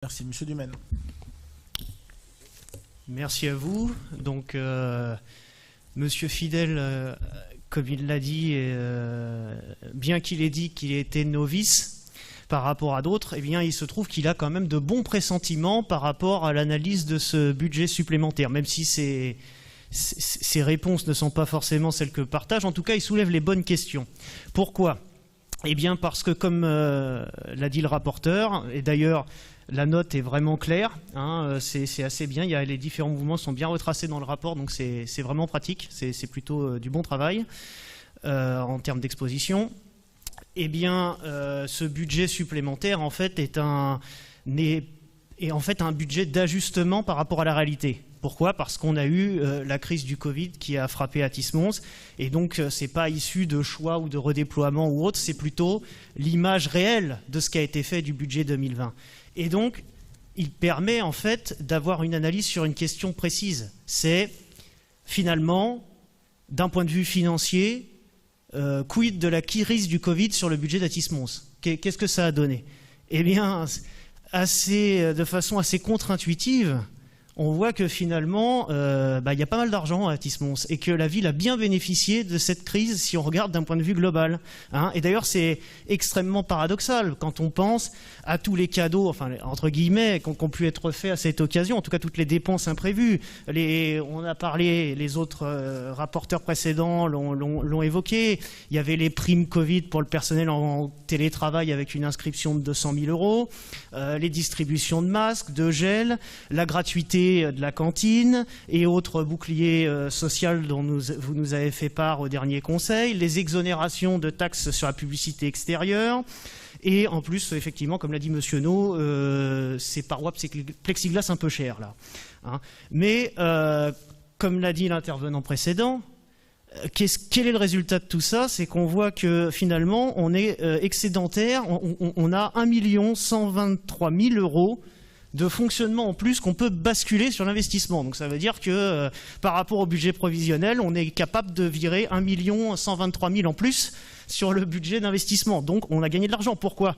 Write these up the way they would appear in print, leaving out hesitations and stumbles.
Merci, Monsieur Dumaine. Merci à vous. Donc, Monsieur Fidel, comme il l'a dit, bien qu'il ait dit qu'il était novice par rapport à d'autres, eh bien, il se trouve qu'il a quand même de bons pressentiments par rapport à l'analyse de ce budget supplémentaire, même si ses réponses ne sont pas forcément celles que partage. En tout cas, il soulève les bonnes questions. Pourquoi ? Eh bien, parce que, comme l'a dit le rapporteur, et d'ailleurs, la note est vraiment claire, hein, c'est assez bien, les différents mouvements sont bien retracés dans le rapport, donc c'est vraiment pratique, c'est plutôt du bon travail en termes d'exposition. Eh bien, ce budget supplémentaire, en fait, est un budget d'ajustement par rapport à la réalité. Pourquoi ? Parce qu'on a eu la crise du Covid qui a frappé Athis-Mons, et donc c'est pas issu de choix ou de redéploiement ou autre, c'est plutôt l'image réelle de ce qui a été fait du budget 2020. Et donc, il permet en fait d'avoir une analyse sur une question précise. C'est finalement, d'un point de vue financier, quid de la crise du Covid sur le budget d'Athis-Mons ? Qu'est-ce que ça a donné ? Eh bien, de façon assez contre-intuitive, on voit que finalement, y a pas mal d'argent à Athis-Mons et que la ville a bien bénéficié de cette crise si on regarde d'un point de vue global. Hein. Et d'ailleurs, c'est extrêmement paradoxal quand on pense à tous les cadeaux, enfin entre guillemets, qui ont pu être faits à cette occasion, en tout cas toutes les dépenses imprévues. On a parlé, les autres rapporteurs précédents l'ont évoqué, il y avait les primes Covid pour le personnel en télétravail avec une inscription de 200 000 €, les distributions de masques, de gel, la gratuité de la cantine et autres boucliers sociaux dont vous nous avez fait part au dernier conseil, les exonérations de taxes sur la publicité extérieure et en plus, effectivement, comme l'a dit Monsieur No, ces parois plexiglas un peu chères là. Hein. Mais comme l'a dit l'intervenant précédent, quel est le résultat de tout ça ? C'est qu'on voit que finalement on est excédentaire, on a 1 123 000 € de fonctionnement en plus qu'on peut basculer sur l'investissement. Donc ça veut dire que par rapport au budget provisionnel, on est capable de virer 1 123 000 € en plus sur le budget d'investissement. Donc on a gagné de l'argent. Pourquoi ?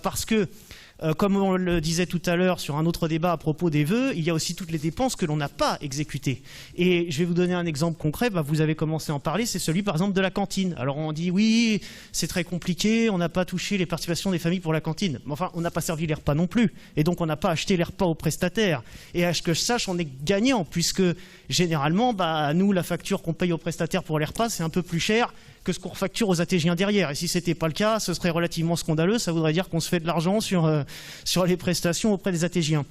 Parce que, comme on le disait tout à l'heure sur un autre débat à propos des vœux, il y a aussi toutes les dépenses que l'on n'a pas exécutées. Et je vais vous donner un exemple concret, vous avez commencé à en parler, c'est celui par exemple de la cantine. Alors on dit oui, c'est très compliqué, on n'a pas touché les participations des familles pour la cantine. Mais enfin, on n'a pas servi les repas non plus. Et donc on n'a pas acheté les repas aux prestataires. Et à ce que je sache, on est gagnant, puisque généralement, nous, la facture qu'on paye aux prestataires pour les repas, c'est un peu plus cher que ce qu'on refacture aux ATGiens derrière. Et si ce n'était pas le cas, ce serait relativement scandaleux. Ça voudrait dire qu'on se fait de l'argent sur les prestations auprès des ATGiens.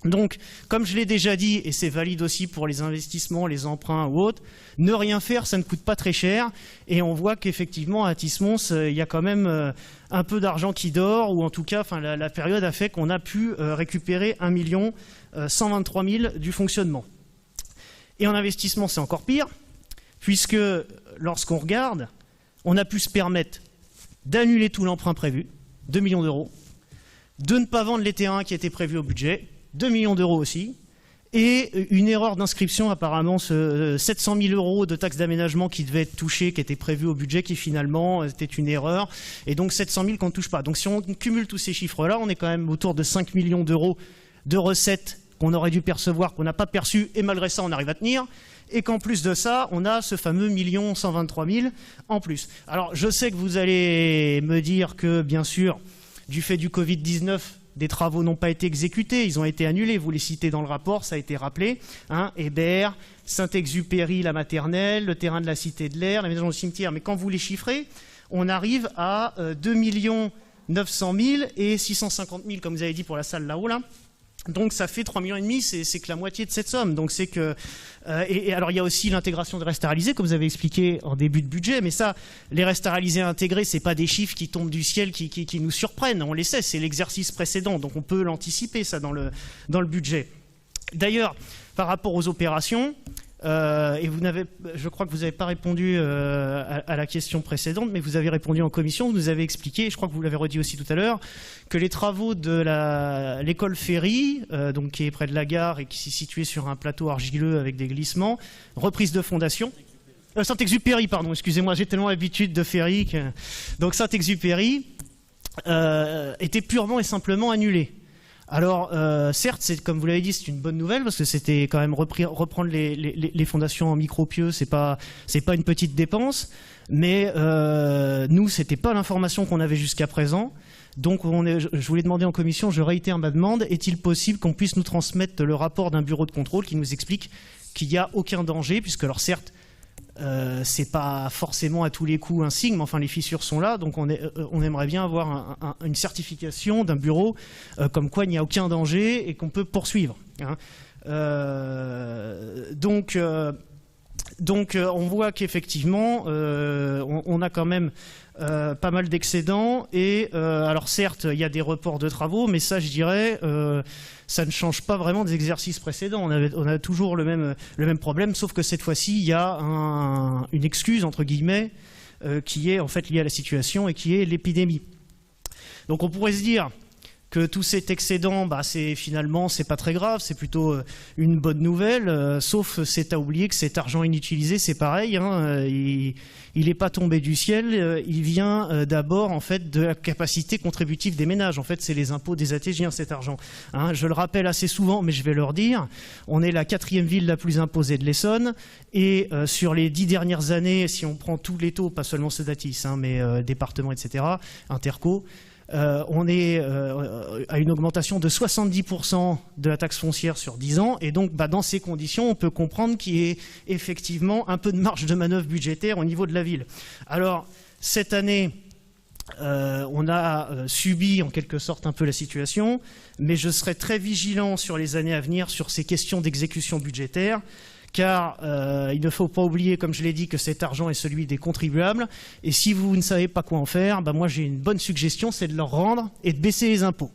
Donc, comme je l'ai déjà dit, et c'est valide aussi pour les investissements, les emprunts ou autres, ne rien faire, ça ne coûte pas très cher. Et on voit qu'effectivement, à Athis-Mons, il y a quand même un peu d'argent qui dort, ou en tout cas, la période a fait qu'on a pu récupérer 1 123 000 € du fonctionnement. Et en investissement, c'est encore pire, puisque lorsqu'on regarde, on a pu se permettre d'annuler tout l'emprunt prévu, 2 millions €, de ne pas vendre les terrains qui étaient prévus au budget, 2 millions € aussi, et une erreur d'inscription, apparemment 700 000 € de taxes d'aménagement qui devaient être touchées, qui étaient prévues au budget, qui finalement était une erreur, et donc 700 000 qu'on ne touche pas. Donc si on cumule tous ces chiffres-là, on est quand même autour de 5 millions € de recettes qu'on aurait dû percevoir, qu'on n'a pas perçues, et malgré ça, on arrive à tenir. Et qu'en plus de ça, on a ce fameux 1 123 000 € en plus. Alors, je sais que vous allez me dire que, bien sûr, du fait du Covid-19, des travaux n'ont pas été exécutés, ils ont été annulés. Vous les citez dans le rapport, ça a été rappelé. Hein, Hébert, Saint-Exupéry, la maternelle, le terrain de la Cité de l'Air, la maison du cimetière. Mais quand vous les chiffrez, on arrive à 2 900 000 et 650 000, comme vous avez dit, pour la salle là-haut, là. Donc ça fait 3,5 millions, c'est que la moitié de cette somme. Donc c'est que et alors il y a aussi l'intégration de restes à réaliser, comme vous avez expliqué en début de budget, mais ça, les restes à réaliser intégrés, c'est pas des chiffres qui tombent du ciel qui nous surprennent. On les sait, c'est l'exercice précédent, donc on peut l'anticiper ça dans le budget. D'ailleurs, par rapport aux opérations, et je crois que vous n'avez pas répondu à la question précédente, mais vous avez répondu en commission, vous nous avez expliqué, je crois que vous l'avez redit aussi tout à l'heure, que les travaux de l'école Ferry, donc qui est près de la gare et qui est située sur un plateau argileux avec des glissements, reprise de fondation, Saint-Exupéry, pardon, excusez-moi, j'ai tellement l'habitude de Ferry, donc Saint-Exupéry était purement et simplement annulé. Alors, certes, comme vous l'avez dit, c'est une bonne nouvelle parce que c'était quand même reprendre les fondations en micro-pieux, c'est pas une petite dépense, mais nous, c'était pas l'information qu'on avait jusqu'à présent. Donc, je voulais demander en commission, je réitère ma demande, est-il possible qu'on puisse nous transmettre le rapport d'un bureau de contrôle qui nous explique qu'il n'y a aucun danger, puisque alors certes, c'est pas forcément à tous les coups un signe, mais enfin les fissures sont là, donc on aimerait bien avoir une certification d'un bureau comme quoi il n'y a aucun danger et qu'on peut poursuivre. Hein. Donc on voit qu'effectivement on a quand même pas mal d'excédents et alors certes il y a des reports de travaux, mais ça je dirais ça ne change pas vraiment des exercices précédents. On a toujours le même problème, sauf que cette fois-ci il y a une excuse entre guillemets qui est en fait liée à la situation et qui est l'épidémie. Donc on pourrait se dire que tout cet excédent, finalement, c'est pas très grave, c'est plutôt une bonne nouvelle, sauf c'est à oublier que cet argent inutilisé, c'est pareil, hein, il n'est pas tombé du ciel, il vient d'abord en fait de la capacité contributive des ménages. En fait, c'est les impôts des ATGiens, cet argent. Hein, je le rappelle assez souvent, mais je vais leur dire, on est la 4e ville la plus imposée de l'Essonne, et sur les 10 dernières années, si on prend tous les taux, pas seulement Sedatis, hein, mais départements, etc., interco, on est à une augmentation de 70% de la taxe foncière sur 10 ans. Et donc, dans ces conditions, on peut comprendre qu'il y ait effectivement un peu de marge de manœuvre budgétaire au niveau de la ville. Alors, cette année, on a subi en quelque sorte un peu la situation, mais je serai très vigilant sur les années à venir sur ces questions d'exécution budgétaire. Car il ne faut pas oublier, comme je l'ai dit, que cet argent est celui des contribuables. Et si vous ne savez pas quoi en faire, moi j'ai une bonne suggestion, c'est de leur rendre et de baisser les impôts.